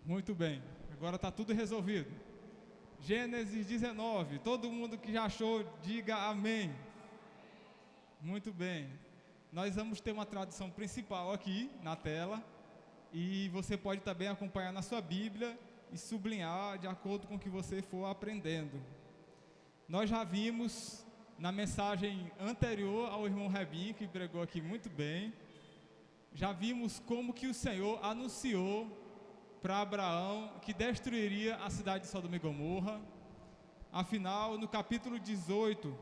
Muito bem, agora está tudo resolvido. Gênesis 19, todo mundo que já achou, diga amém. Muito bem, nós vamos ter uma tradução principal aqui na tela e você pode também acompanhar na sua Bíblia e sublinhar de acordo com o que você for aprendendo. Nós já vimos na mensagem anterior ao irmão Rebim, que pregou aqui muito bem, já vimos como que o Senhor anunciou para Abraão que destruiria a cidade de Sodoma e Gomorra. Afinal, no capítulo 18,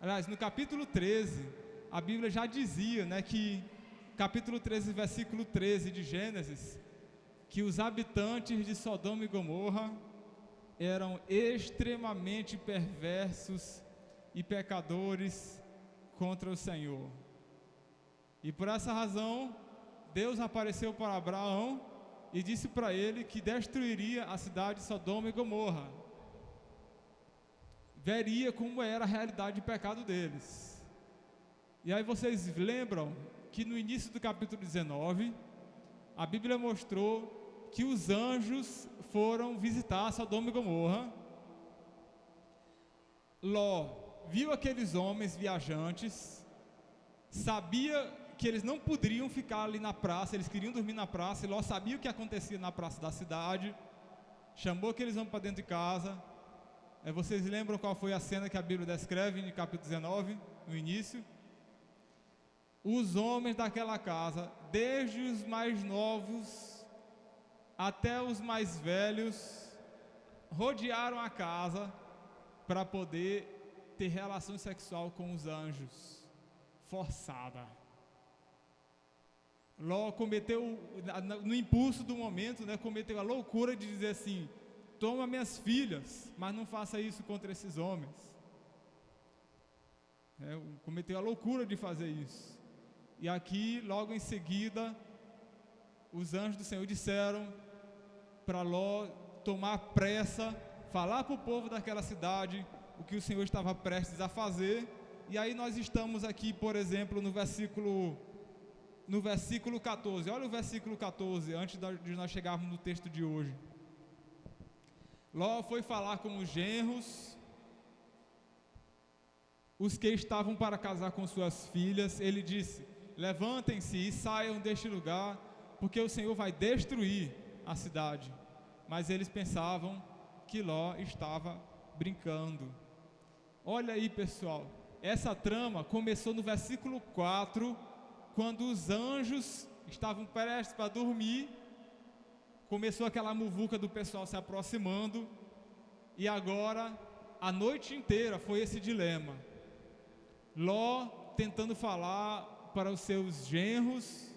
aliás, no capítulo 13, a Bíblia já dizia, que capítulo 13, versículo 13 de Gênesis, que os habitantes de Sodoma e Gomorra eram extremamente perversos e pecadores contra o Senhor. E por essa razão, Deus apareceu para Abraão e disse para ele que destruiria a cidade de Sodoma e Gomorra. Veria como era a realidade de pecado deles. E aí vocês lembram que no início do capítulo 19, a Bíblia mostrou que os anjos foram visitar Sodoma e Gomorra. Ló viu aqueles homens viajantes, sabia que eles não poderiam ficar ali na praça, eles queriam dormir na praça, e Ló sabia o que acontecia na praça da cidade, chamou aqueles homens para dentro de casa. Vocês lembram qual foi a cena que a Bíblia descreve no capítulo 19, no início? Os homens daquela casa, desde os mais novos até os mais velhos, rodearam a casa para poder ter relação sexual com os anjos, forçada. Ló cometeu, no impulso do momento, cometeu a loucura de dizer assim: toma minhas filhas, mas não faça isso contra esses homens. Cometeu a loucura de fazer isso. E aqui, logo em seguida, os anjos do Senhor disseram para Ló tomar pressa, falar para o povo daquela cidade o que o Senhor estava prestes a fazer. E aí nós estamos aqui, por exemplo, no versículo 14. Olha o versículo 14, antes de nós chegarmos no texto de hoje. Ló foi falar com os genros, os que estavam para casar com suas filhas. Ele disse: levantem-se e saiam deste lugar, porque o Senhor vai destruir a cidade. Mas eles pensavam que Ló estava brincando. Olha aí, pessoal, essa trama começou no versículo 4, quando os anjos estavam prestes para dormir. Começou aquela muvuca do pessoal se aproximando, e agora a noite inteira foi esse dilema. Ló tentando falar para os seus genros,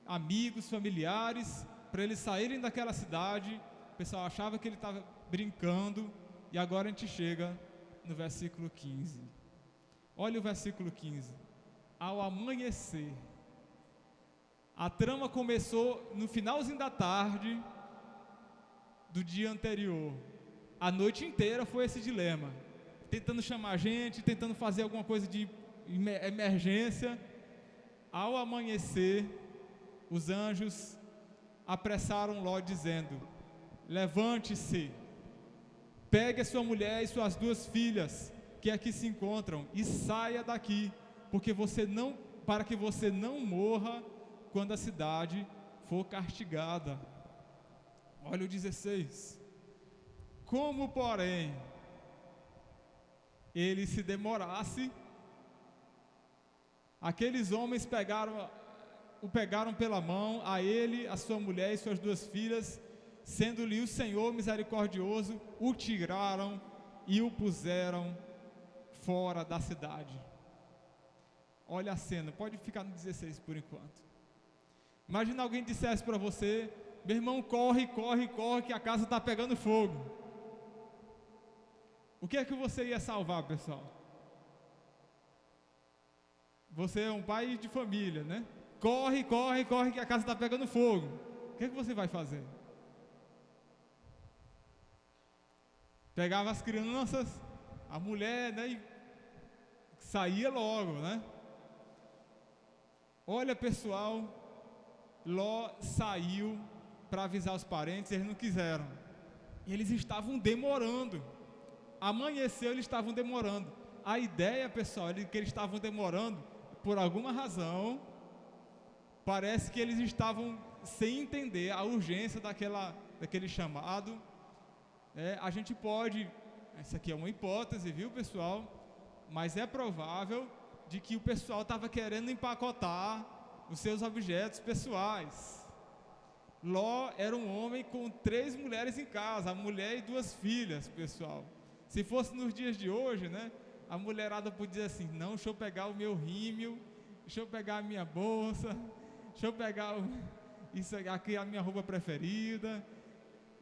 amigos, familiares, para eles saírem daquela cidade. O pessoal achava que ele estava brincando, e agora a gente chega no versículo 15. Olha o versículo 15. Ao amanhecer, a trama começou no finalzinho da tarde do dia anterior. A noite inteira foi esse dilema, tentando chamar a gente, tentando fazer alguma coisa de emergência. Ao amanhecer, os anjos apressaram Ló, dizendo: levante-se, pegue a sua mulher e suas 2 filhas que aqui se encontram e saia daqui, para que você não morra quando a cidade for castigada. Olha o 16. Como, porém, ele se demorasse, aqueles homens o pegaram pela mão, a ele, a sua mulher e suas 2 filhas, sendo-lhe o Senhor misericordioso, o tiraram e o puseram fora da cidade. Olha a cena, pode ficar no 16 por enquanto. Imagina alguém dissesse para você: meu irmão, corre, corre, corre, que a casa está pegando fogo. O que é que você ia salvar, pessoal? Você é um pai de família, né? Corre, corre, corre, que a casa está pegando fogo. O que é que você vai fazer? Pegava as crianças, a mulher, e saía logo, Olha, pessoal, Ló saiu para avisar os parentes, eles não quiseram. E eles estavam demorando. Amanheceu, eles estavam demorando. A ideia, pessoal, é que eles estavam demorando por alguma razão. Parece que eles estavam sem entender a urgência daquele chamado. A gente pode, essa aqui é uma hipótese, viu, pessoal? Mas é provável de que o pessoal estava querendo empacotar os seus objetos pessoais. Ló era um homem com 3 mulheres em casa, a mulher e 2 filhas, pessoal. Se fosse nos dias de hoje, né, a mulherada podia dizer assim: não, deixa eu pegar o meu rímel, deixa eu pegar a minha bolsa, deixa eu pegar isso aqui, a minha roupa preferida,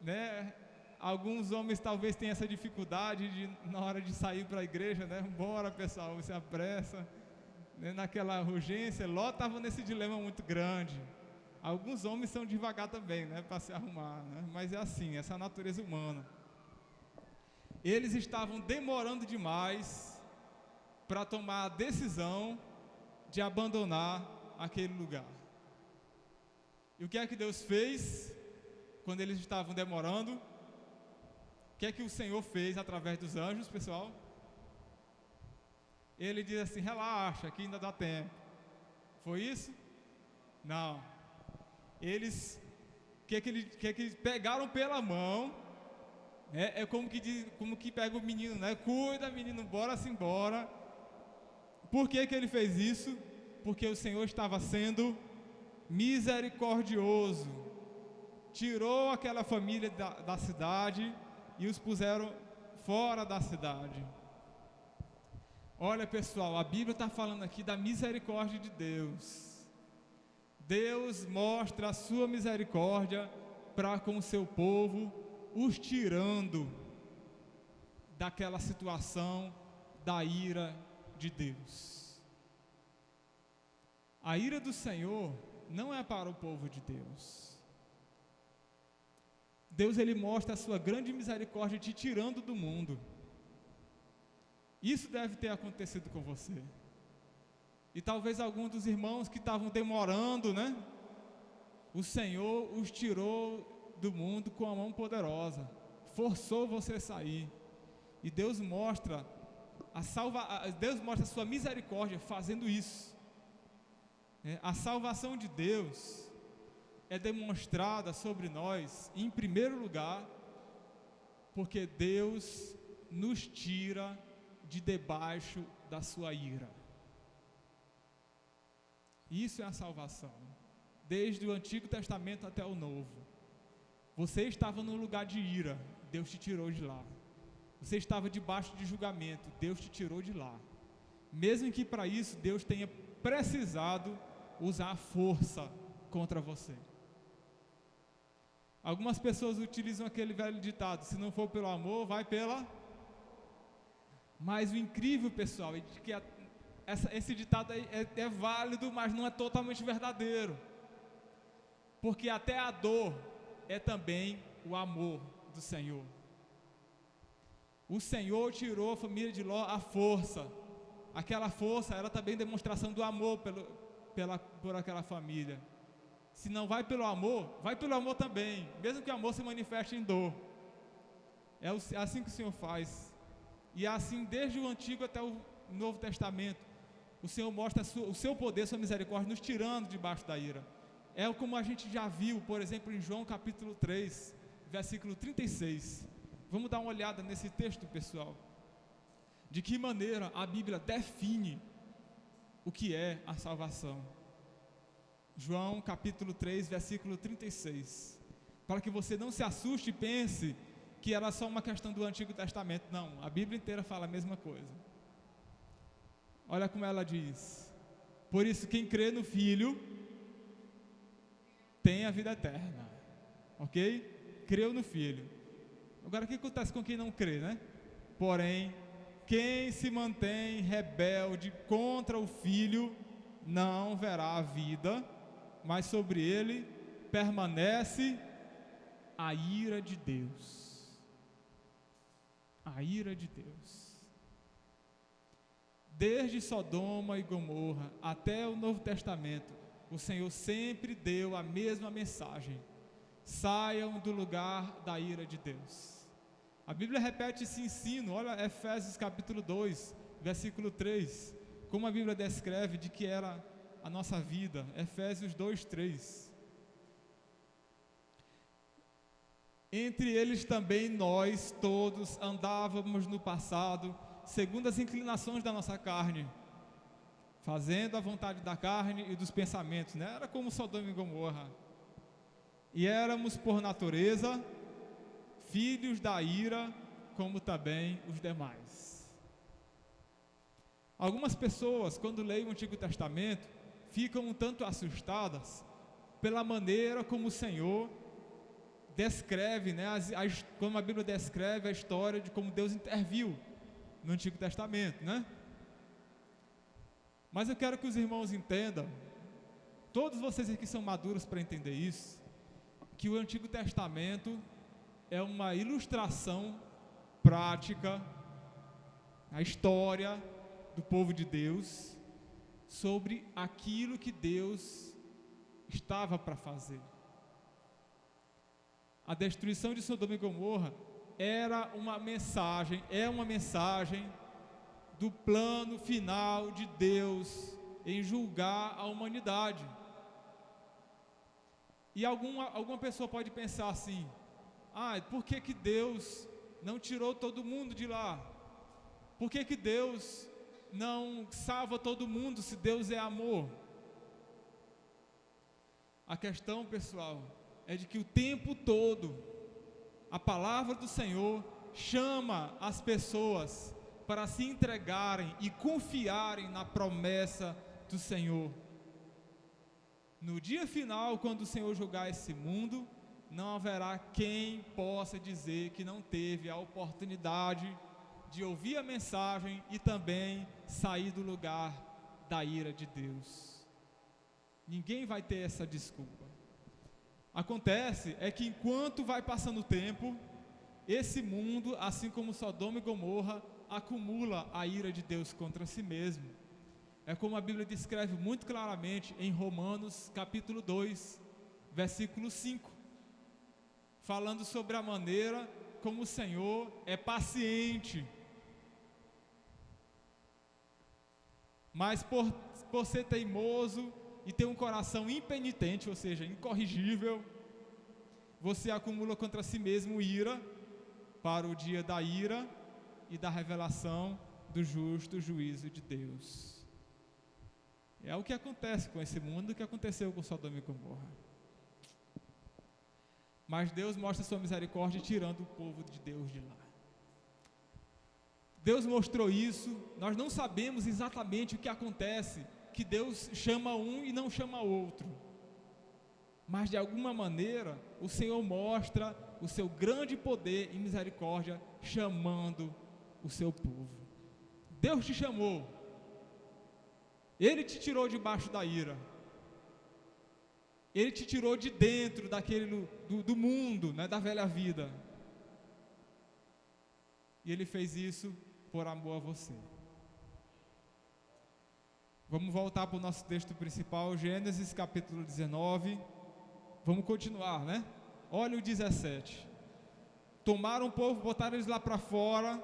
né? Alguns homens talvez tenham essa dificuldade na hora de sair para a igreja, né? Bora, pessoal, você apressa, né? Naquela urgência. Ló estava nesse dilema muito grande. Alguns homens são devagar também, né, para se arrumar, né? Mas é assim, essa é a natureza humana. Eles estavam demorando demais para tomar a decisão de abandonar aquele lugar. E o que é que Deus fez quando eles estavam demorando? O que é que o Senhor fez através dos anjos, pessoal? Ele diz assim: relaxa, que ainda dá tempo. Foi isso? Não. Eles, que eles pegaram pela mão, é como que pega o menino, né? Cuida, menino, bora-se embora. Por que ele fez isso? Porque o Senhor estava sendo misericordioso. Tirou aquela família da cidade e os puseram fora da cidade. Olha, pessoal, a Bíblia está falando aqui da misericórdia de Deus. Deus mostra a sua misericórdia para com o seu povo, os tirando daquela situação da ira de Deus. A ira do Senhor não é para o povo de Deus. Deus, ele mostra a sua grande misericórdia te tirando do mundo. Isso deve ter acontecido com você. E talvez alguns dos irmãos que estavam demorando, né? O Senhor os tirou do mundo com a mão poderosa, forçou você a sair. E Deus mostra Deus mostra a sua misericórdia fazendo isso. A salvação de Deus é demonstrada sobre nós, em primeiro lugar, porque Deus nos tira de debaixo da sua ira. Isso é a salvação, desde o Antigo Testamento até o Novo. Você estava num lugar de ira, Deus te tirou de lá. Você estava debaixo de julgamento, Deus te tirou de lá. Mesmo que para isso Deus tenha precisado usar a força contra você. Algumas pessoas utilizam aquele velho ditado: se não for pelo amor, vai pela... Mas o incrível, pessoal, é que esse ditado é válido, mas não é totalmente verdadeiro. Porque até a dor é também o amor do Senhor. O Senhor tirou a família de Ló à força. Aquela força era também demonstração do amor por aquela família. Se não vai pelo amor, vai pelo amor também, mesmo que o amor se manifeste em dor. É assim que o Senhor faz. E é assim desde o Antigo até o Novo Testamento. O Senhor mostra o seu poder, sua misericórdia, nos tirando debaixo da ira. É como a gente já viu, por exemplo, em João capítulo 3, versículo 36. Vamos dar uma olhada nesse texto, pessoal. De que maneira a Bíblia define o que é a salvação. João capítulo 3, versículo 36. Para que você não se assuste e pense que era só uma questão do Antigo Testamento. Não, a Bíblia inteira fala a mesma coisa. Olha como ela diz: por isso quem crê no Filho tem a vida eterna. Ok? Creu no Filho. Agora o que acontece com quem não crê, né? Porém, quem se mantém rebelde contra o Filho não verá a vida, mas sobre ele permanece a ira de Deus. A ira de Deus. Desde Sodoma e Gomorra até o Novo Testamento, o Senhor sempre deu a mesma mensagem: saiam do lugar da ira de Deus. A Bíblia repete esse ensino. Olha Efésios capítulo 2, versículo 3, como a Bíblia descreve de que era a nossa vida. Efésios 2, 3. Entre eles também nós todos andávamos no passado, segundo as inclinações da nossa carne, fazendo a vontade da carne e dos pensamentos, né? Era como Sodoma e Gomorra. E éramos por natureza filhos da ira, como também os demais. Algumas pessoas, quando leem o Antigo Testamento, ficam um tanto assustadas pela maneira como o Senhor descreve, né, como a Bíblia descreve a história de como Deus interviu no Antigo Testamento, né? Mas eu quero que os irmãos entendam, todos vocês aqui são maduros para entender isso, que o Antigo Testamento é uma ilustração prática, a história do povo de Deus, sobre aquilo que Deus estava para fazer. A destruição de Sodoma e Gomorra era uma mensagem, é uma mensagem do plano final de Deus em julgar a humanidade. E alguma pessoa pode pensar assim: por que Deus não tirou todo mundo de lá? Por que Deus não salva todo mundo se Deus é amor? A questão, pessoal, é de que o tempo todo a palavra do Senhor chama as pessoas para se entregarem e confiarem na promessa do Senhor. No dia final, quando o Senhor julgar esse mundo, não haverá quem possa dizer que não teve a oportunidade de ouvir a mensagem e também sair do lugar da ira de Deus. Ninguém vai ter essa desculpa. Acontece é que enquanto vai passando o tempo, esse mundo, assim como Sodoma e Gomorra, acumula a ira de Deus contra si mesmo. É como a Bíblia descreve muito claramente em Romanos capítulo 2, versículo 5, falando sobre a maneira como o Senhor é paciente, mas por ser teimoso e ter um coração impenitente, ou seja, incorrigível, você acumula contra si mesmo ira para o dia da ira e da revelação do justo juízo de Deus. É o que acontece com esse mundo, o que aconteceu com Sodoma e Gomorra. Mas Deus mostra sua misericórdia tirando o povo de Deus de lá. Deus mostrou isso. Nós não sabemos exatamente o que acontece, que Deus chama um e não chama outro, mas de alguma maneira o Senhor mostra o seu grande poder e misericórdia chamando o seu povo. Deus te chamou, Ele te tirou debaixo da ira, Ele te tirou de dentro do mundo, né, da velha vida, e Ele fez isso por amor a você. Vamos voltar para o nosso texto principal, Gênesis capítulo 19. Vamos continuar, né? Olha o 17. Tomaram o povo, botaram eles lá para fora.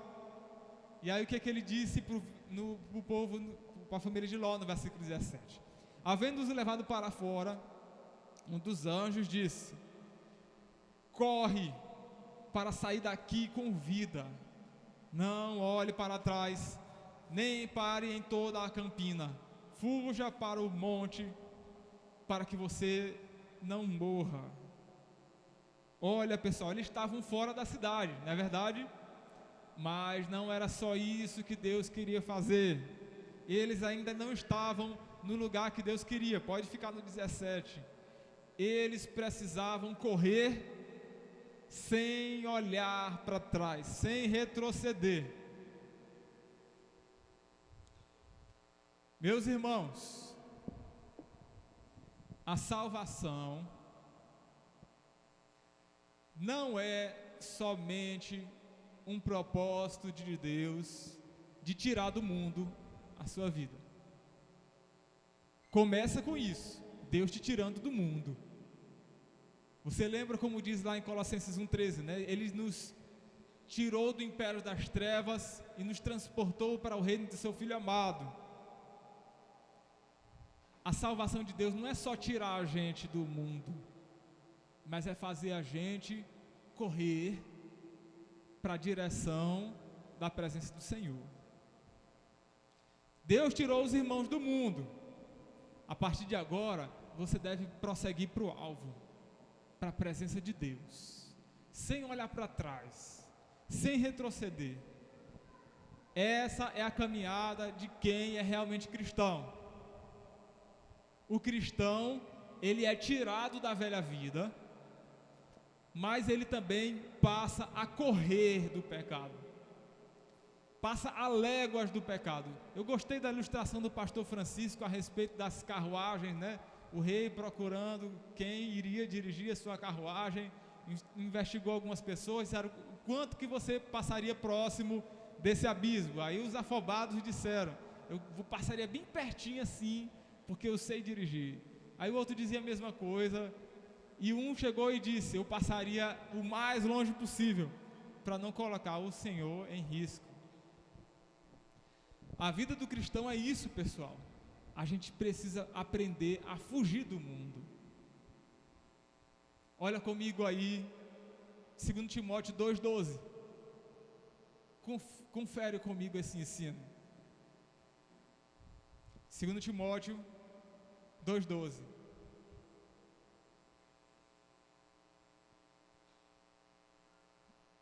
E aí o que é que ele disse para o povo, para a família de Ló, no versículo 17? Havendo-os levado para fora, um dos anjos disse: corre para sair daqui com vida. Não olhe para trás, nem pare em toda a campina. Fuja para o monte, para que você não morra. Olha, pessoal, eles estavam fora da cidade, não é verdade? Mas não era só isso que Deus queria fazer. Eles ainda não estavam no lugar que Deus queria. Pode ficar no 17. Eles precisavam correr sem olhar para trás, sem retroceder. Meus irmãos, a salvação não é somente um propósito de Deus de tirar do mundo a sua vida. Começa com isso. Deus te tirando do mundo. Você lembra como diz lá em Colossenses 1,13, né? Ele nos tirou do império das trevas e nos transportou para o reino de seu Filho amado. A salvação de Deus não é só tirar a gente do mundo, mas é fazer a gente correr para a direção da presença do Senhor. Deus tirou os irmãos do mundo. A partir de agora, você deve prosseguir para o alvo, para a presença de Deus, sem olhar para trás, sem retroceder. Essa é a caminhada de quem é realmente cristão. O cristão, ele é tirado da velha vida, mas ele também passa a correr do pecado, passa a léguas do pecado. Eu gostei da ilustração do pastor Francisco a respeito das carruagens, né? O rei procurando quem iria dirigir a sua carruagem, investigou algumas pessoas, disseram o quanto que você passaria próximo desse abismo. Aí os afobados disseram, eu passaria bem pertinho assim, porque eu sei dirigir. Aí o outro dizia a mesma coisa, e um chegou e disse, eu passaria o mais longe possível, para não colocar o Senhor em risco. A vida do cristão é isso, pessoal. A gente precisa aprender a fugir do mundo. Olha comigo aí, 2 Timóteo 2,12. Confere comigo esse ensino. 2 Timóteo 2,12.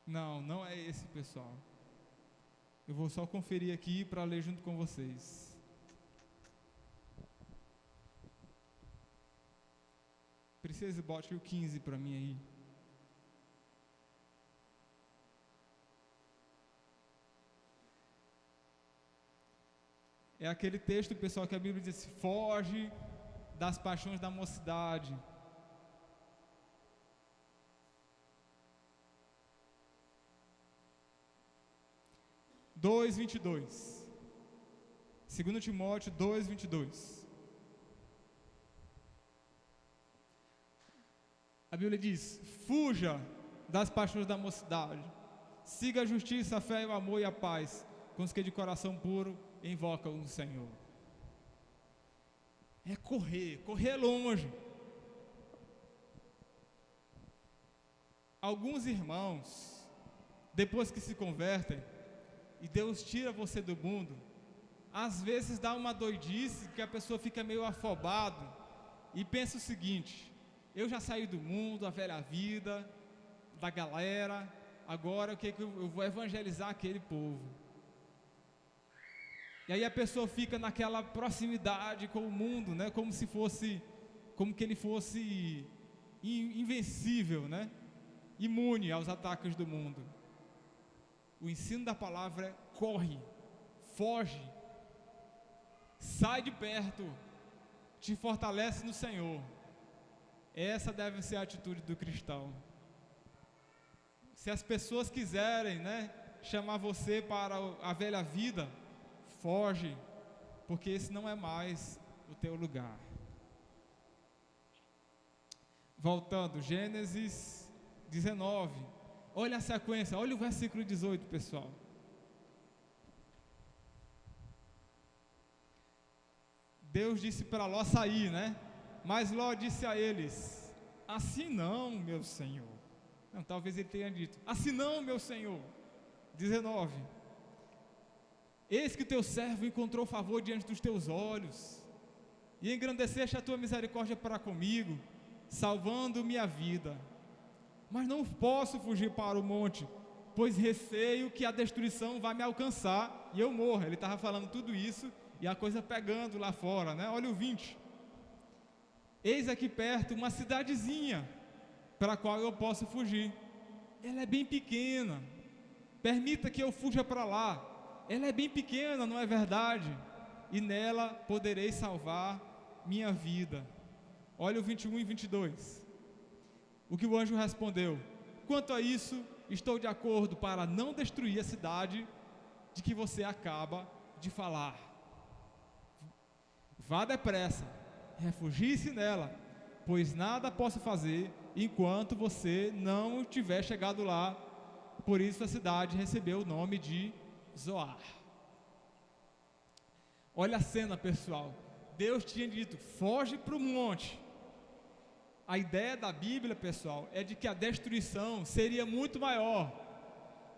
Não é esse, pessoal. Eu vou só conferir aqui para ler junto com vocês. Precisa, bote o 15 para mim aí. É aquele texto, pessoal, que a Bíblia diz: foge das paixões da mocidade. Dois 22. 2 Timóteo 2:22. A Bíblia diz: fuja das paixões da mocidade, siga a justiça, a fé, o amor e a paz, com os que de coração puro invocam o Senhor. É correr longe. Alguns irmãos, depois que se convertem, e Deus tira você do mundo, às vezes dá uma doidice que a pessoa fica meio afobado e pensa o seguinte: eu já saí do mundo, a velha vida, da galera, agora o que eu vou evangelizar aquele povo. E aí a pessoa fica naquela proximidade com o mundo, né? Como que ele fosse invencível, né? Imune aos ataques do mundo. O ensino da palavra é: corre, foge, sai de perto, te fortalece no Senhor. Essa deve ser a atitude do cristão. Se as pessoas quiserem, né, chamar você para a velha vida, foge, porque esse não é mais o teu lugar. Voltando, Gênesis 19. Olha a sequência, olha o versículo 18, pessoal. Deus disse para Ló sair, né? Mas Ló disse a eles: assim não, meu senhor. Não, talvez ele tenha dito: assim não, meu senhor. 19. Eis que o teu servo encontrou favor diante dos teus olhos, e engrandeceste a tua misericórdia para comigo, salvando minha vida. Mas não posso fugir para o monte, pois receio que a destruição vá me alcançar e eu morra. Ele estava falando tudo isso e a coisa pegando lá fora, né? Olha o 20. Eis aqui perto uma cidadezinha para a qual eu posso fugir. Ela é bem pequena, permita que eu fuja para lá. Ela é bem pequena, não é verdade? E nela poderei salvar minha vida. Olha o 21 e 22. O que o anjo respondeu: quanto a isso, estou de acordo para não destruir a cidade de que você acaba de falar. Vá depressa, refugie-se nela, pois nada posso fazer enquanto você não tiver chegado lá. Por isso a cidade recebeu o nome de Zoar. Olha a cena, pessoal. Deus tinha dito: foge para o monte. A ideia da Bíblia, pessoal, é de que a destruição seria muito maior.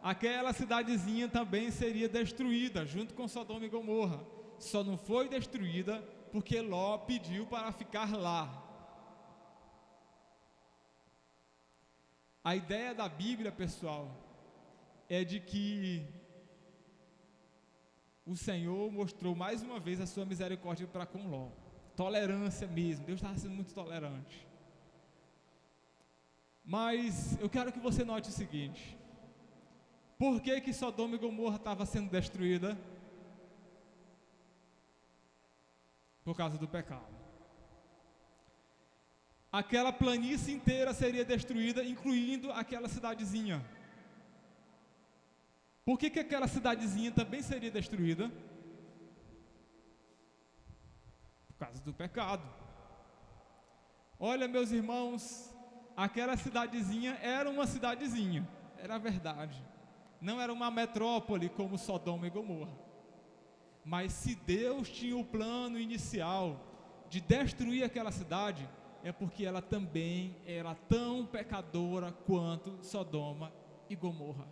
Aquela cidadezinha também seria destruída, junto com Sodoma e Gomorra. Só não foi destruída porque Ló pediu para ficar lá. A ideia da Bíblia, pessoal, é de que o Senhor mostrou mais uma vez a sua misericórdia para com Ló. Tolerância mesmo, Deus estava sendo muito tolerante. Mas eu quero que você note o seguinte: por que Sodoma e Gomorra estava sendo destruída? Por causa do pecado. Aquela planície inteira seria destruída, incluindo aquela cidadezinha. Por que aquela cidadezinha também seria destruída? Por causa do pecado. Olha, meus irmãos, aquela cidadezinha era uma cidadezinha, era verdade. Não era uma metrópole como Sodoma e Gomorra. Mas se Deus tinha o plano inicial de destruir aquela cidade, é porque ela também era tão pecadora quanto Sodoma e Gomorra.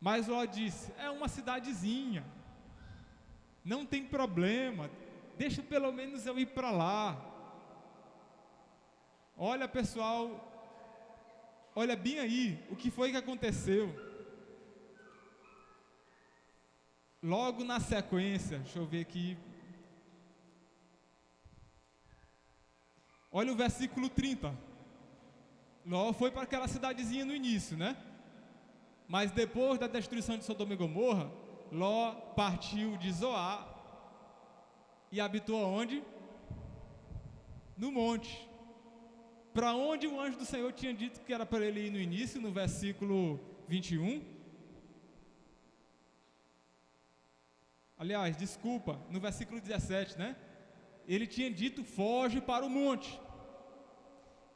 Mas Ló disse: é uma cidadezinha, não tem problema, deixa pelo menos eu ir para lá. Olha, pessoal, olha bem aí o que foi que aconteceu. Logo na sequência, deixa eu ver aqui. Olha o versículo 30. Ló foi para aquela cidadezinha no início, né? Mas depois da destruição de Sodoma e Gomorra, Ló partiu de Zoar e habitou aonde? No monte. Para onde o anjo do Senhor tinha dito que era para ele ir no início, no versículo 21. Aliás, desculpa, no versículo 17, né? Ele tinha dito: foge para o monte.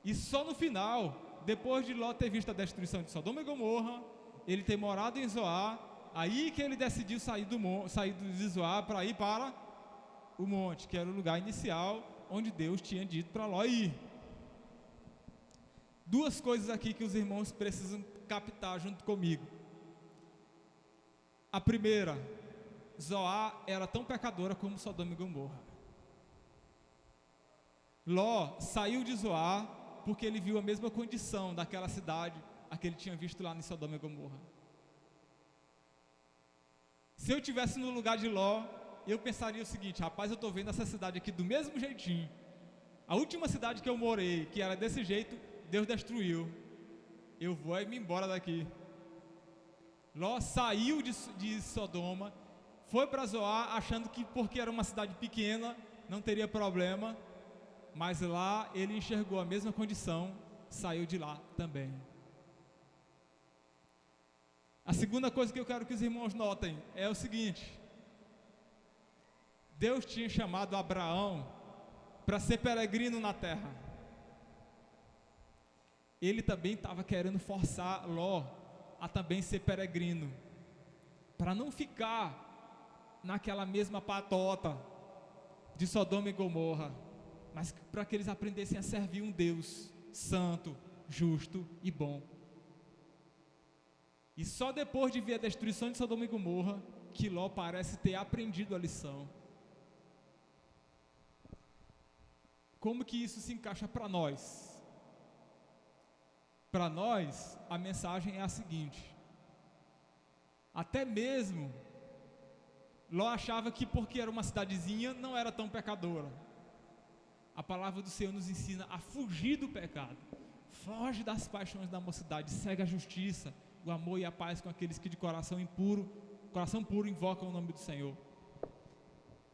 E só no final, depois de Ló ter visto a destruição de Sodoma e Gomorra, ele ter morado em Zoar, aí que ele decidiu sair de Zoar para ir para o monte, que era o lugar inicial onde Deus tinha dito para Ló ir. Duas coisas aqui que os irmãos precisam captar junto comigo. A primeira: Zoar era tão pecadora como Sodoma e Gomorra. Ló saiu de Zoar porque ele viu a mesma condição daquela cidade a que ele tinha visto lá em Sodoma e Gomorra. Se eu estivesse no lugar de Ló, eu pensaria o seguinte: rapaz, eu estou vendo essa cidade aqui do mesmo jeitinho. A última cidade que eu morei, que era desse jeito, Deus destruiu. Eu vou me embora daqui. Ló saiu de Sodoma, foi para Zoar, achando que porque era uma cidade pequena, não teria problema. Mas lá ele enxergou a mesma condição, saiu de lá também. A segunda coisa que eu quero que os irmãos notem é o seguinte: Deus tinha chamado Abraão para ser peregrino na terra. Ele também estava querendo forçar Ló a também ser peregrino, para não ficar naquela mesma patota de Sodoma e Gomorra, mas para que eles aprendessem a servir um Deus santo, justo e bom. E só depois de ver a destruição de Sodoma e Gomorra que Ló parece ter aprendido a lição. Como que isso se encaixa para nós? Para nós, a mensagem é a seguinte: até mesmo Ló achava que porque era uma cidadezinha não era tão pecadora. A palavra do Senhor nos ensina a fugir do pecado. Foge das paixões da mocidade, segue a justiça, o amor e a paz com aqueles que de coração puro invocam o nome do Senhor.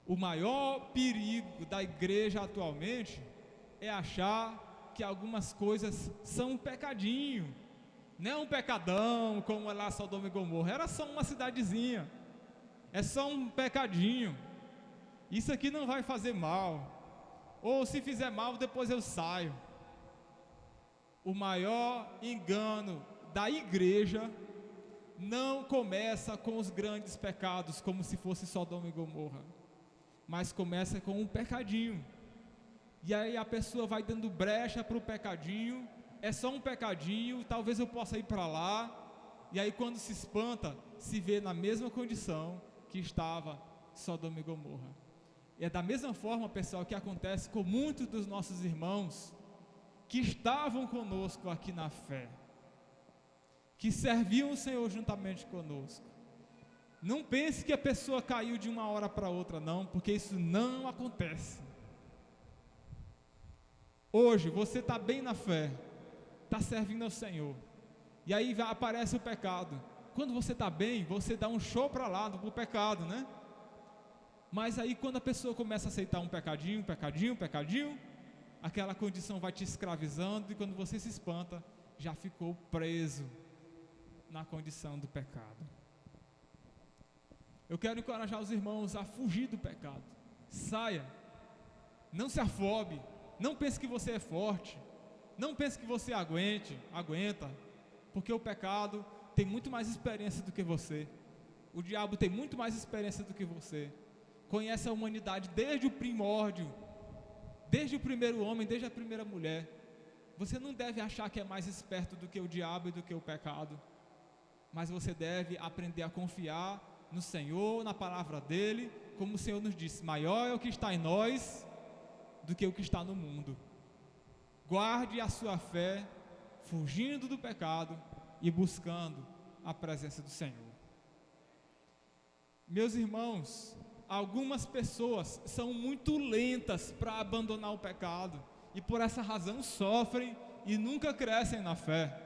O maior perigo da igreja atualmente é achar que algumas coisas são um pecadinho. Não é um pecadão como é lá Sodoma e Gomorra, era só uma cidadezinha, é só um pecadinho. Isso aqui não vai fazer mal. Ou se fizer mal, depois eu saio. O maior engano da igreja não começa com os grandes pecados, como se fosse Sodoma e Gomorra, mas começa com um pecadinho. E aí a pessoa vai dando brecha para o pecadinho. É só um pecadinho, talvez eu possa ir para lá. E aí quando se espanta, se vê na mesma condição que estava Sodoma e Gomorra. E é da mesma forma, pessoal, que acontece com muitos dos nossos irmãos que estavam conosco aqui na fé, que serviam o Senhor juntamente conosco. Não pense que a pessoa caiu de uma hora para outra, não, porque isso não acontece. Hoje você está bem na fé, está servindo ao Senhor, e aí aparece o pecado. Quando você está bem, você dá um show para lá do pecado, né? Mas aí quando a pessoa começa a aceitar um pecadinho, aquela condição vai te escravizando, e quando você se espanta, já ficou preso na condição do pecado. Eu quero encorajar os irmãos a fugir do pecado. Saia, não se afobe, não pense que você é forte, não pense que você aguenta, porque o pecado tem muito mais experiência do que você. O diabo tem muito mais experiência do que você. Conhece a humanidade desde o primórdio, desde o primeiro homem, desde a primeira mulher. Você não deve achar que é mais esperto do que o diabo e do que o pecado, mas você deve aprender a confiar no Senhor, na palavra dele, como o Senhor nos disse: maior é o que está em nós do que o que está no mundo. Guarde a sua fé, fugindo do pecado e buscando a presença do Senhor. Meus irmãos, algumas pessoas são muito lentas para abandonar o pecado, e por essa razão sofrem e nunca crescem na fé.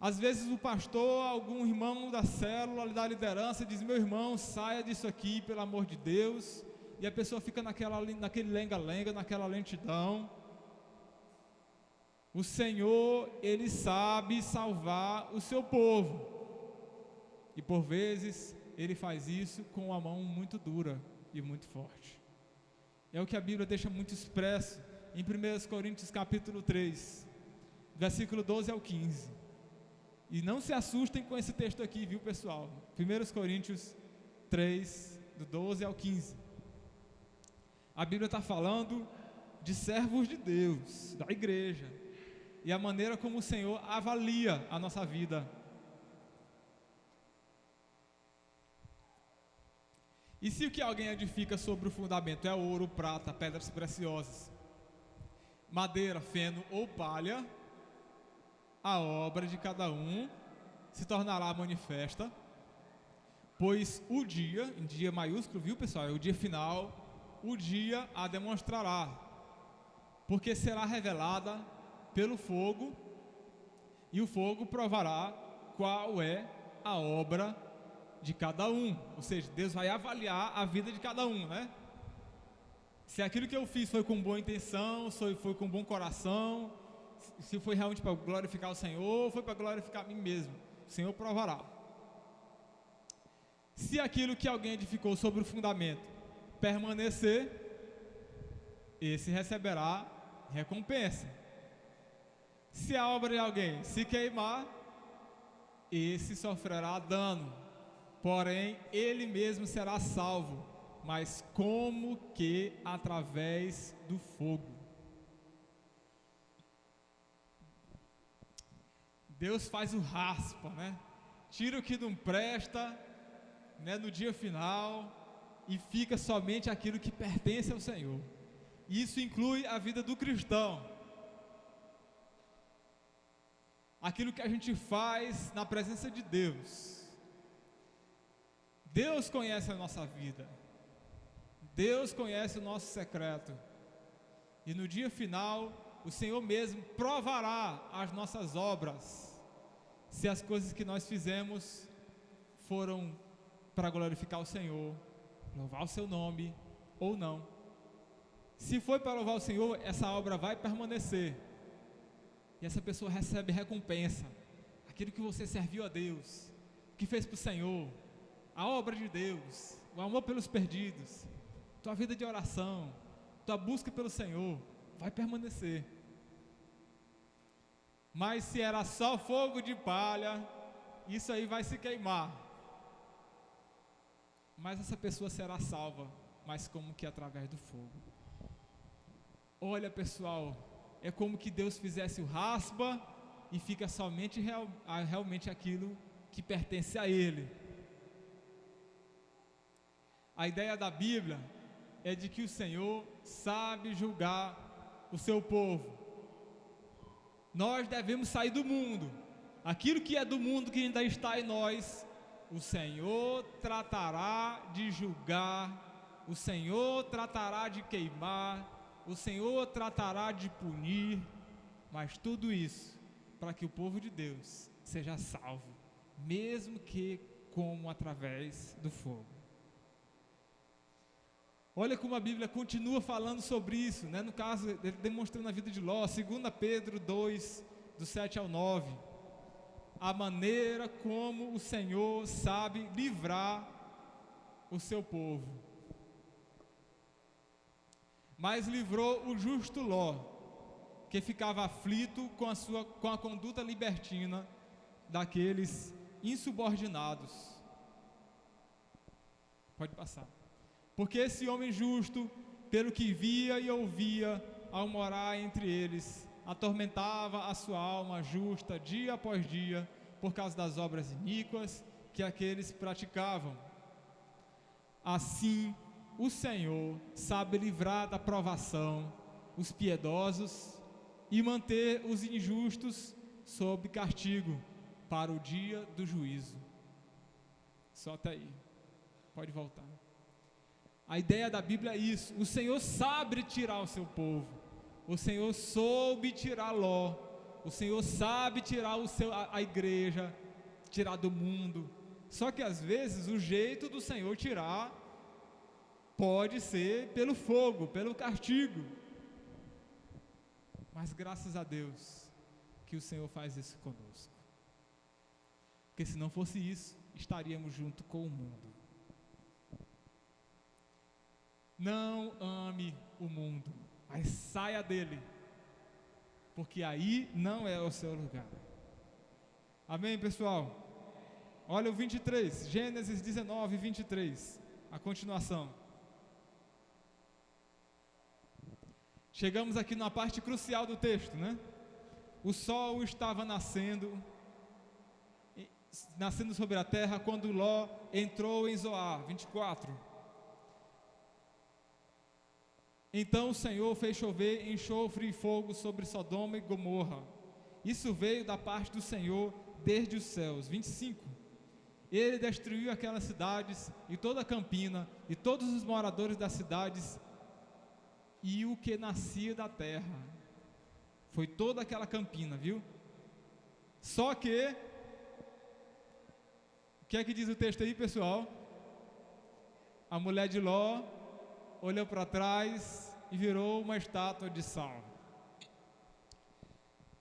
Às vezes o pastor, algum irmão da célula, da liderança, diz: meu irmão, saia disso aqui, pelo amor de Deus. E a pessoa fica naquele lenga-lenga, naquela lentidão. O Senhor, Ele sabe salvar o seu povo, e por vezes Ele faz isso com a mão muito dura e muito forte. É o que a Bíblia deixa muito expresso em 1 Coríntios capítulo 3, versículo 12 ao 15. E não se assustem com esse texto aqui, viu, pessoal? 1 Coríntios 3, do 12 ao 15. A Bíblia está falando de servos de Deus, da igreja, e a maneira como o Senhor avalia a nossa vida. E se o que alguém edifica sobre o fundamento é ouro, prata, pedras preciosas, madeira, feno ou palha, a obra de cada um se tornará manifesta, pois o dia, em dia maiúsculo, viu, pessoal? É o dia final, o dia a demonstrará, porque será revelada pelo fogo, e o fogo provará qual é a obra de cada um. Ou seja, Deus vai avaliar a vida de cada um, né? Se aquilo que eu fiz foi com boa intenção, se foi com bom coração, se foi realmente para glorificar o Senhor, ou foi para glorificar a mim mesmo, o Senhor provará. Se aquilo que alguém edificou sobre o fundamento permanecer, esse receberá recompensa. Se a obra de alguém se queimar, esse sofrerá dano, porém ele mesmo será salvo, mas como que através do fogo. Deus faz o raspa, né? Tira o que não presta, né, no dia final, e fica somente aquilo que pertence ao Senhor. Isso inclui a vida do cristão. Aquilo que a gente faz na presença de Deus. Deus conhece a nossa vida. Deus conhece o nosso secreto. E no dia final, o Senhor mesmo provará as nossas obras, se as coisas que nós fizemos foram para glorificar o Senhor, louvar o seu nome ou não. Se foi para louvar o Senhor, essa obra vai permanecer, e essa pessoa recebe recompensa. Aquilo que você serviu a Deus, que fez para o Senhor, a obra de Deus, o amor pelos perdidos, tua vida de oração, tua busca pelo Senhor vai permanecer. Mas se era só fogo de palha, isso aí vai se queimar. Mas essa pessoa será salva, mas como que através do fogo. Olha, pessoal, é como que Deus fizesse o raspa e fica somente realmente aquilo que pertence a Ele. A ideia da Bíblia é de que o Senhor sabe julgar o seu povo. Nós devemos sair do mundo. Aquilo que é do mundo que ainda está em nós, o Senhor tratará de julgar, o Senhor tratará de queimar, o Senhor tratará de punir, mas tudo isso para que o povo de Deus seja salvo, mesmo que como através do fogo. Olha como a Bíblia continua falando sobre isso, né? No caso, demonstrando a vida de Ló, 2 Pedro 2, do 7 ao 9. A maneira como o Senhor sabe livrar o seu povo. Mas livrou o justo Ló, que ficava aflito com a conduta libertina daqueles insubordinados. Pode passar. Porque esse homem justo, pelo que via e ouvia ao morar entre eles, atormentava a sua alma justa dia após dia, por causa das obras iníquas que aqueles praticavam. Assim, o Senhor sabe livrar da provação os piedosos e manter os injustos sob castigo para o dia do juízo. Só até aí. Pode voltar. A ideia da Bíblia é isso. O Senhor sabe tirar o seu povo. O Senhor soube tirar Ló. O Senhor sabe tirar a igreja, tirar do mundo. Só que às vezes o jeito do Senhor tirar pode ser pelo fogo, pelo castigo. Mas graças a Deus que o Senhor faz isso conosco. Porque se não fosse isso, estaríamos junto com o mundo. Não ame o mundo, mas saia dele, porque aí não é o seu lugar. Amém, pessoal? Olha o 23, Gênesis 19, 23, a continuação. Chegamos aqui na parte crucial do texto, né? O sol estava nascendo sobre a terra quando Ló entrou em Zoar. 24. Então o Senhor fez chover enxofre e fogo sobre Sodoma e Gomorra. Isso veio da parte do Senhor desde os céus. 25. Ele destruiu aquelas cidades e toda a campina e todos os moradores das cidades e o que nascia da terra. Foi toda aquela campina, viu? Só que, o que é que diz o texto aí, pessoal? A mulher de Ló olhou para trás e virou uma estátua de sal.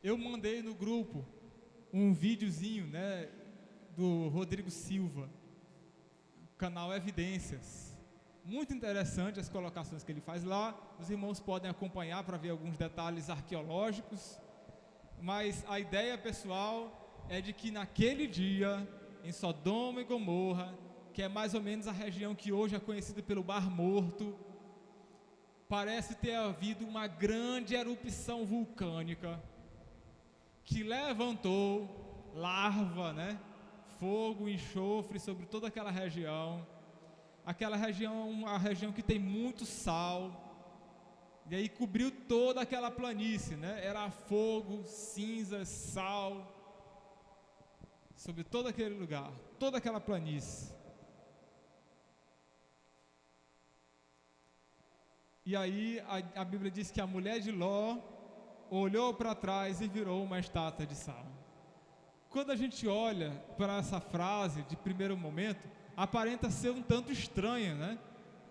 Eu mandei no grupo um videozinho, né, do Rodrigo Silva, canal Evidências. Muito interessante as colocações que ele faz lá. Os irmãos podem acompanhar para ver alguns detalhes arqueológicos. Mas a ideia, pessoal, é de que naquele dia, em Sodoma e Gomorra, que é mais ou menos a região que hoje é conhecida pelo Mar Morto, parece ter havido uma grande erupção vulcânica que levantou lava, né? Fogo, enxofre sobre toda aquela região. Aquela região, uma região que tem muito sal, e aí cobriu toda aquela planície, né? Era fogo, cinzas, sal, sobre todo aquele lugar, toda aquela planície. E aí a Bíblia diz que a mulher de Ló olhou para trás e virou uma estátua de sal. Quando a gente olha para essa frase de primeiro momento, aparenta ser um tanto estranha, né?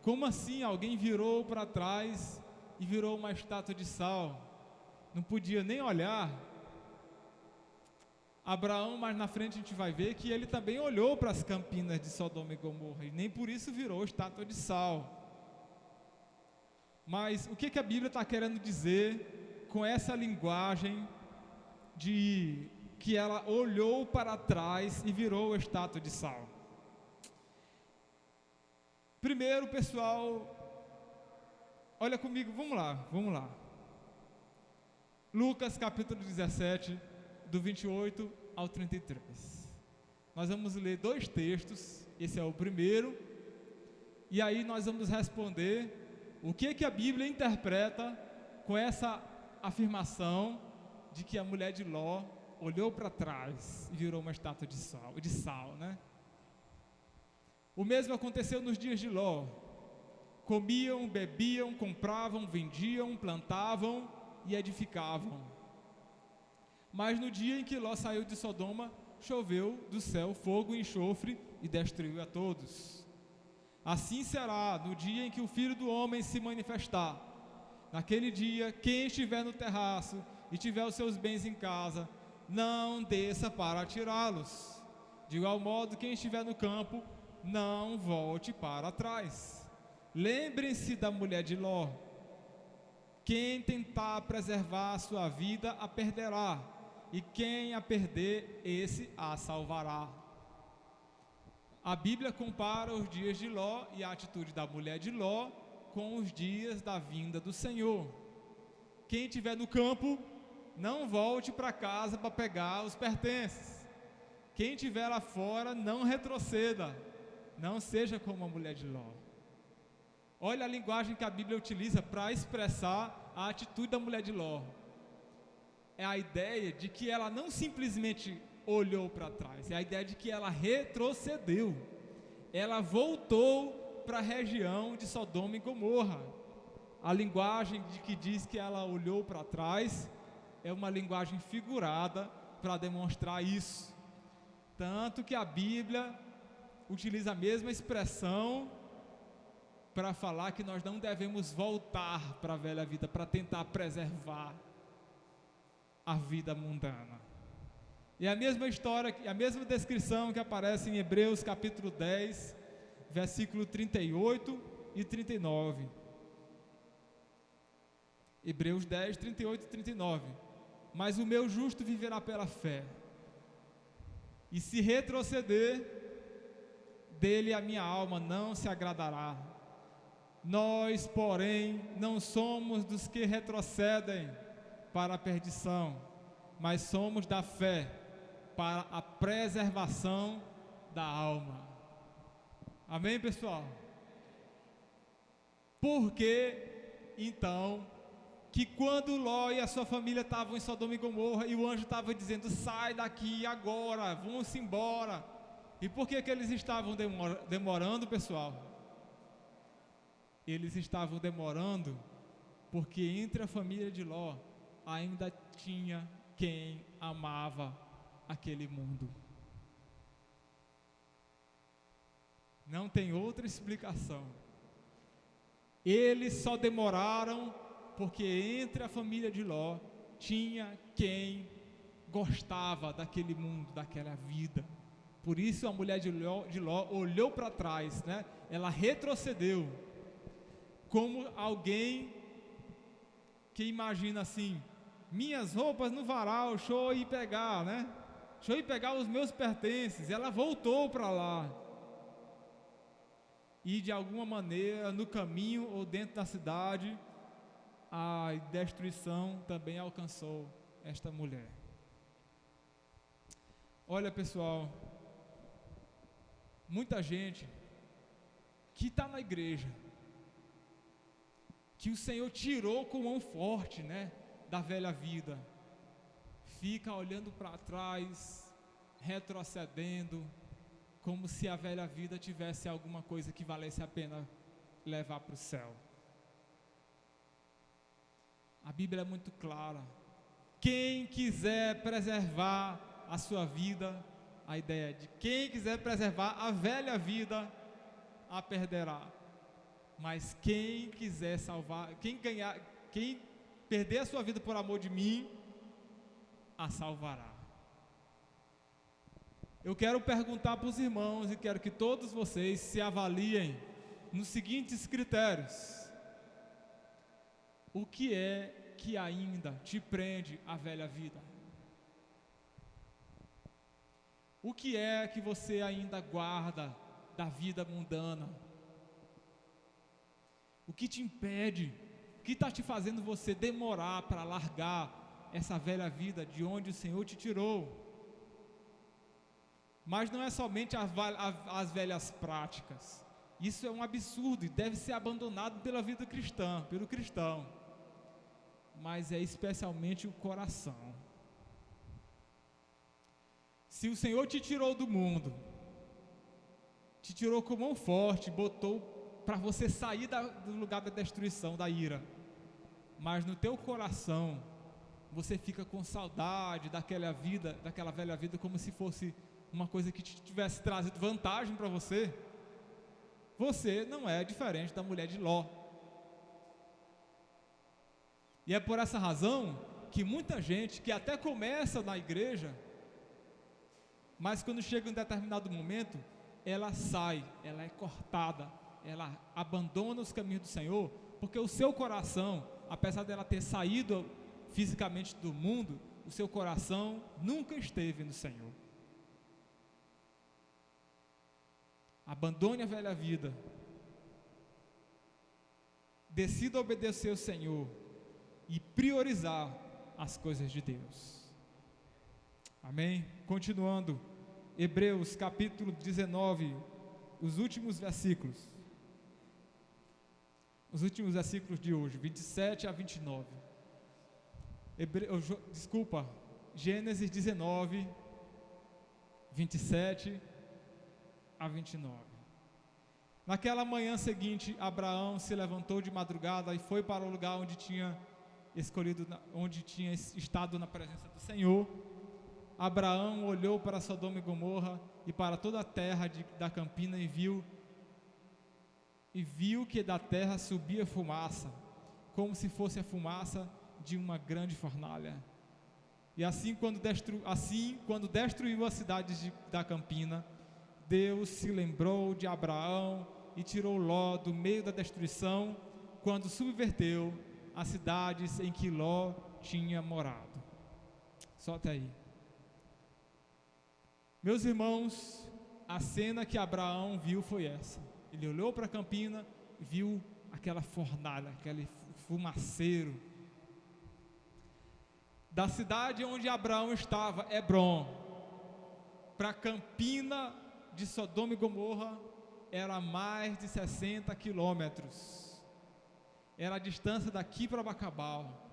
Como assim alguém virou para trás e virou uma estátua de sal? Não podia nem olhar. Abraão, mais na frente a gente vai ver que ele também olhou para as campinas de Sodoma e Gomorra e nem por isso virou estátua de sal. Mas o que a Bíblia está querendo dizer com essa linguagem de que ela olhou para trás e virou estátua de sal? Primeiro, pessoal, olha comigo, vamos lá. Lucas capítulo 17, do 28 ao 33. Nós vamos ler 2 textos, esse é o primeiro, e aí nós vamos responder o que a Bíblia interpreta com essa afirmação de que a mulher de Ló olhou para trás e virou uma estátua de sal, né? O mesmo aconteceu nos dias de Ló. Comiam, bebiam, compravam, vendiam, plantavam e edificavam. Mas no dia em que Ló saiu de Sodoma, choveu do céu fogo e enxofre e destruiu a todos. Assim será no dia em que o Filho do Homem se manifestar. Naquele dia, quem estiver no terraço e tiver os seus bens em casa, não desça para tirá-los. De igual modo, quem estiver no campo, não volte para trás. Lembrem-se da mulher de Ló. Quem tentar preservar a sua vida, a perderá, e quem a perder, esse a salvará. A Bíblia compara os dias de Ló e a atitude da mulher de Ló com os dias da vinda do Senhor. Quem estiver no campo, não volte para casa para pegar os pertences. Quem estiver lá fora, não retroceda. Não seja como a mulher de Ló. Olha a linguagem que a Bíblia utiliza para expressar a atitude da mulher de Ló. É a ideia de que ela não simplesmente olhou para trás, é a ideia de que ela retrocedeu. Ela voltou para a região de Sodoma e Gomorra. A linguagem de que diz que ela olhou para trás é uma linguagem figurada para demonstrar isso. Tanto que a Bíblia utiliza a mesma expressão para falar que nós não devemos voltar para a velha vida, para tentar preservar a vida mundana. E a mesma história, a mesma descrição que aparece em Hebreus capítulo 10, versículo 38 e 39. Hebreus 10, 38 e 39. Mas o meu justo viverá pela fé, e se retroceder, dele a minha alma não se agradará. Nós, porém, não somos dos que retrocedem para a perdição, mas somos da fé para a preservação da alma. Amém, pessoal? Por que, então, que quando Ló e a sua família estavam em Sodoma e Gomorra e o anjo estava dizendo, sai daqui agora, vamos embora. E por que eles estavam demorando, pessoal? Eles estavam demorando porque entre a família de Ló ainda tinha quem amava aquele mundo. Não tem outra explicação. Eles só demoraram porque entre a família de Ló tinha quem gostava daquele mundo, daquela vida. Por isso a mulher de Ló olhou para trás, né? Ela retrocedeu, como alguém que imagina assim, minhas roupas no varal, deixa eu ir pegar, né? Deixa eu ir pegar os meus pertences. Ela voltou para lá. E de alguma maneira, no caminho ou dentro da cidade, a destruição também alcançou esta mulher. Olha, pessoal, muita gente que está na igreja, que o Senhor tirou com mão forte, né, da velha vida, fica olhando para trás, retrocedendo, como se a velha vida tivesse alguma coisa que valesse a pena levar para o céu. A Bíblia é muito clara. Quem quiser preservar a sua vida, a ideia de quem quiser preservar a velha vida, a perderá. Mas quem quiser salvar, quem perder a sua vida por amor de mim, a salvará. eu quero perguntar para os irmãos e quero que todos vocês se avaliem nos seguintes critérios. O que é que ainda te prende à velha vida? O que é que você ainda guarda da vida mundana? O que te impede? O que está te fazendo você demorar para largar essa velha vida de onde o Senhor te tirou? Mas não é somente as velhas práticas. Isso é um absurdo e deve ser abandonado pela vida cristã, pelo cristão. Mas é especialmente o coração. Se o Senhor te tirou do mundo, te tirou com mão forte, botou para você sair do lugar da destruição, da ira, mas no teu coração você fica com saudade daquela velha vida, como se fosse uma coisa que te tivesse trazido vantagem para você, você não é diferente da mulher de Ló. E é por essa razão que muita gente que até começa na igreja, mas quando chega em um determinado momento, ela sai, ela é cortada, ela abandona os caminhos do Senhor, porque o seu coração, apesar dela ter saído fisicamente do mundo, o seu coração nunca esteve no Senhor. Abandone a velha vida, decida obedecer ao Senhor e priorizar as coisas de Deus. Amém? Continuando, Hebreus capítulo 19, os últimos versículos de hoje, 27 a 29. Gênesis 19, 27 a 29. Naquela manhã seguinte, Abraão se levantou de madrugada e foi para o lugar onde tinha estado na presença do Senhor. Abraão olhou para Sodoma e Gomorra e para toda a terra da campina e viu que da terra subia fumaça, como se fosse a fumaça de uma grande fornalha. E assim, quando destruiu as cidades da campina, Deus se lembrou de Abraão e tirou Ló do meio da destruição, quando subverteu as cidades em que Ló tinha morado. Só até aí. Meus irmãos, a cena que Abraão viu foi essa. Ele olhou para a campina, viu aquela fornalha, aquele fumaceiro. Da cidade onde Abraão estava, Hebrom, para a campina de Sodoma e Gomorra, era mais de 60 quilômetros. Era a distância daqui para Bacabal.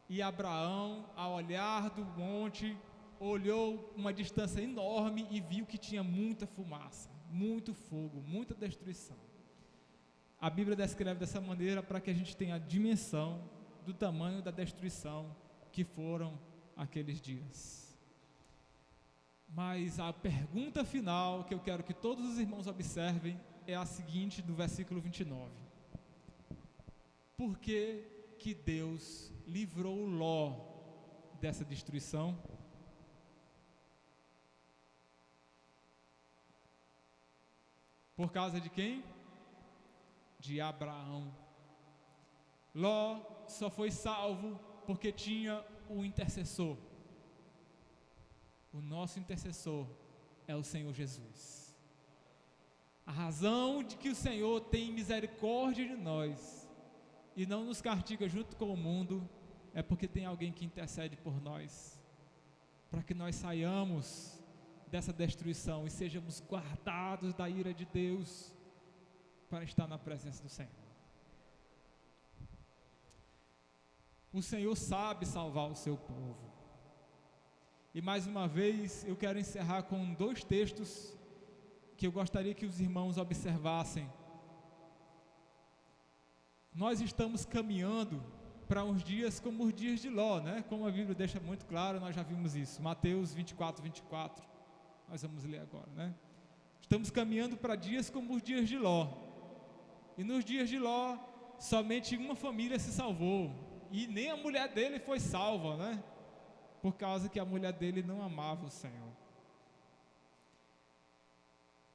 E Abraão, ao olhar do monte, olhou uma distância enorme e viu que tinha muita fumaça, muito fogo, muita destruição. A Bíblia descreve dessa maneira para que a gente tenha a dimensão do tamanho da destruição que foram aqueles dias. Mas a pergunta final que eu quero que todos os irmãos observem é a seguinte, do versículo 29. Por que que Deus livrou Ló dessa destruição? Por causa de quem? De Abraão. Ló só foi salvo porque tinha um intercessor. O nosso intercessor é o Senhor Jesus. A razão de que o Senhor tem misericórdia de nós e não nos castiga junto com o mundo é porque tem alguém que intercede por nós, para que nós saiamos dessa destruição e sejamos guardados da ira de Deus para estar na presença do Senhor. O Senhor sabe salvar o seu povo. E mais uma vez eu quero encerrar com 2 textos que eu gostaria que os irmãos observassem. Nós estamos caminhando para uns dias como os dias de Ló, né? Como a Bíblia deixa muito claro, nós já vimos isso. Mateus 24, 24. Nós vamos ler agora, né? Estamos caminhando para dias como os dias de Ló. E nos dias de Ló, somente uma família se salvou. E nem a mulher dele foi salva, né? Por causa que a mulher dele não amava o Senhor.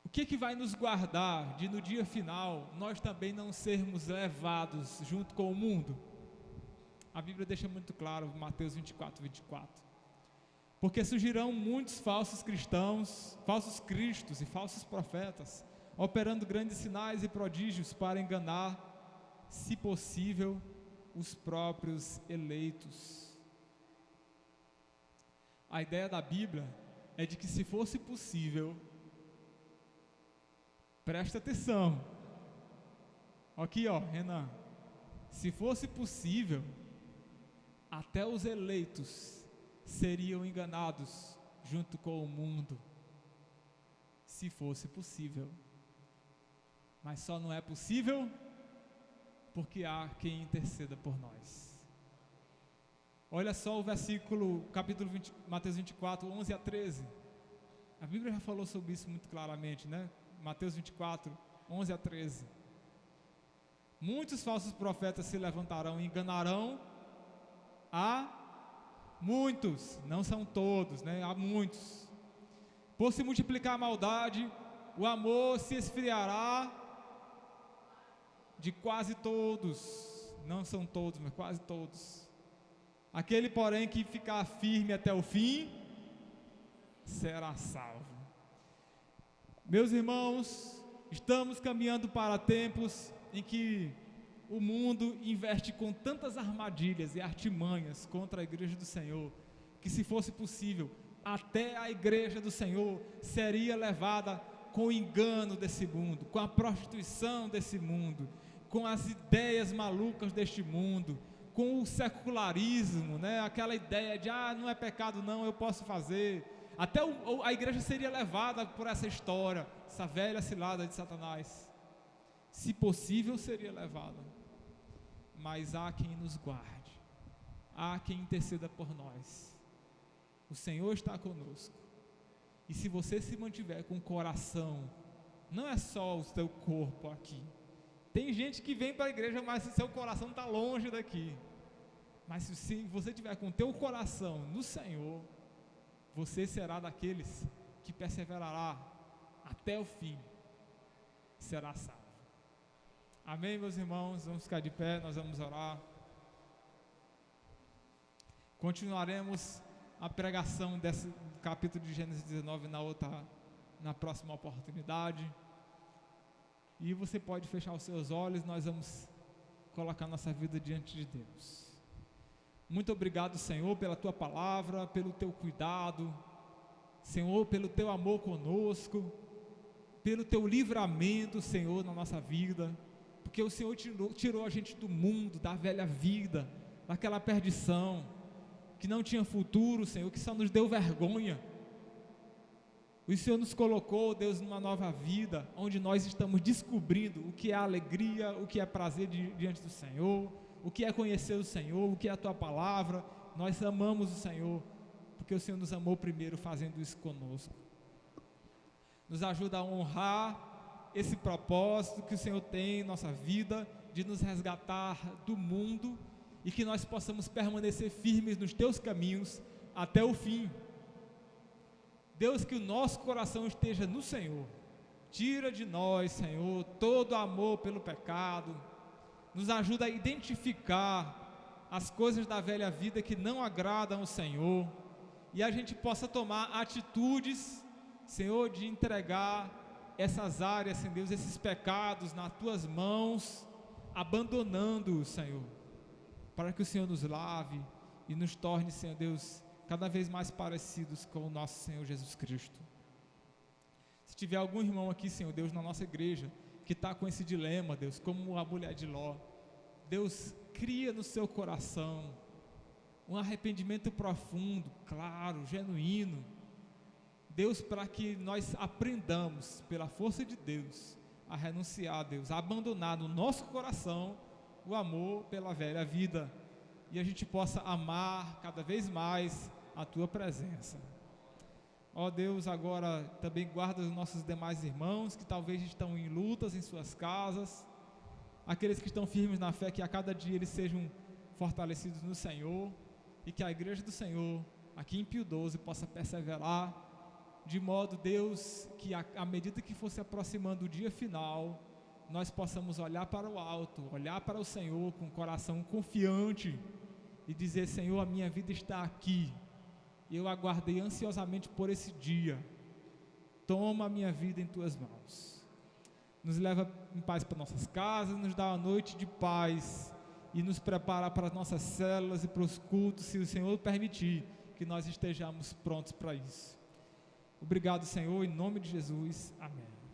O que vai nos guardar de no dia final nós também não sermos levados junto com o mundo? A Bíblia deixa muito claro, Mateus 24, 24. Porque surgirão muitos falsos cristãos, falsos cristos e falsos profetas, operando grandes sinais e prodígios para enganar, se possível, os próprios eleitos. A ideia da Bíblia é de que, se fosse possível, presta atenção, aqui ó, Renan, se fosse possível, até os eleitos seriam enganados junto com o mundo, se fosse possível, mas só não é possível porque há quem interceda por nós. Olha só o versículo, capítulo 20, Mateus 24, 11 a 13, a Bíblia já falou sobre isso muito claramente, né? Mateus 24, 11 a 13. Muitos falsos profetas se levantarão e enganarão a muitos, não são todos, né? Há muitos. Por se multiplicar a maldade, o amor se esfriará de quase todos, não são todos, mas quase todos. Aquele, porém, que ficar firme até o fim, será salvo. Meus irmãos, estamos caminhando para tempos em que o mundo investe com tantas armadilhas e artimanhas contra a igreja do Senhor, que, se fosse possível, até a igreja do Senhor seria levada com o engano desse mundo, com a prostituição desse mundo, com as ideias malucas deste mundo, com o secularismo, né? Aquela ideia de, não é pecado não, eu posso fazer. Até a igreja seria levada por essa história, essa velha cilada de Satanás. Se possível, seria levada. Mas há quem nos guarde, há quem interceda por nós. O Senhor está conosco. E se você se mantiver com o coração, não é só o seu corpo aqui. Tem gente que vem para a igreja, mas o seu coração está longe daqui. Mas se você tiver com o teu coração no Senhor, você será daqueles que perseverará até o fim, será salvo. Amém, meus irmãos? Vamos ficar de pé, nós vamos orar. Continuaremos a pregação desse capítulo de Gênesis 19 na próxima oportunidade. E você pode fechar os seus olhos, nós vamos colocar nossa vida diante de Deus. Muito obrigado, Senhor, pela Tua palavra, pelo Teu cuidado, Senhor, pelo Teu amor conosco, pelo Teu livramento, Senhor, na nossa vida, porque o Senhor tirou a gente do mundo, da velha vida, daquela perdição, que não tinha futuro, Senhor, que só nos deu vergonha. O Senhor nos colocou, Deus, numa nova vida, onde nós estamos descobrindo o que é alegria, o que é prazer diante do Senhor, o que é conhecer o Senhor, o que é a Tua palavra. Nós amamos o Senhor, porque o Senhor nos amou primeiro fazendo isso conosco. Nos ajuda a honrar esse propósito que o Senhor tem em nossa vida, de nos resgatar do mundo, e que nós possamos permanecer firmes nos Teus caminhos até o fim. Deus, que o nosso coração esteja no Senhor. Tira de nós, Senhor, todo amor pelo pecado. Nos ajuda a identificar as coisas da velha vida que não agradam ao Senhor, e a gente possa tomar atitudes, Senhor, de entregar essas áreas, Senhor Deus, esses pecados nas Tuas mãos, abandonando-os, Senhor, para que o Senhor nos lave e nos torne, Senhor Deus, cada vez mais parecidos com o nosso Senhor Jesus Cristo. Se tiver algum irmão aqui, Senhor Deus, na nossa igreja, que está com esse dilema, Deus, como a mulher de Ló, Deus, cria no seu coração um arrependimento profundo, claro, genuíno, Deus, para que nós aprendamos, pela força de Deus, a renunciar, Deus, a abandonar no nosso coração o amor pela velha vida, e a gente possa amar cada vez mais a Tua presença. Ó Deus, agora também guarda os nossos demais irmãos que talvez estão em lutas em suas casas, aqueles que estão firmes na fé, que a cada dia eles sejam fortalecidos no Senhor, e que a igreja do Senhor aqui em Pio 12 possa perseverar de modo, Deus, que à medida que for se aproximando o dia final, nós possamos olhar para o alto, olhar para o Senhor com o coração confiante e dizer: Senhor, a minha vida está aqui, eu aguardei ansiosamente por esse dia, toma a minha vida em tuas mãos. Nos leva em paz para nossas casas, nos dá uma noite de paz e nos prepara para as nossas células e para os cultos, se o Senhor permitir que nós estejamos prontos para isso. Obrigado, Senhor, em nome de Jesus, amém.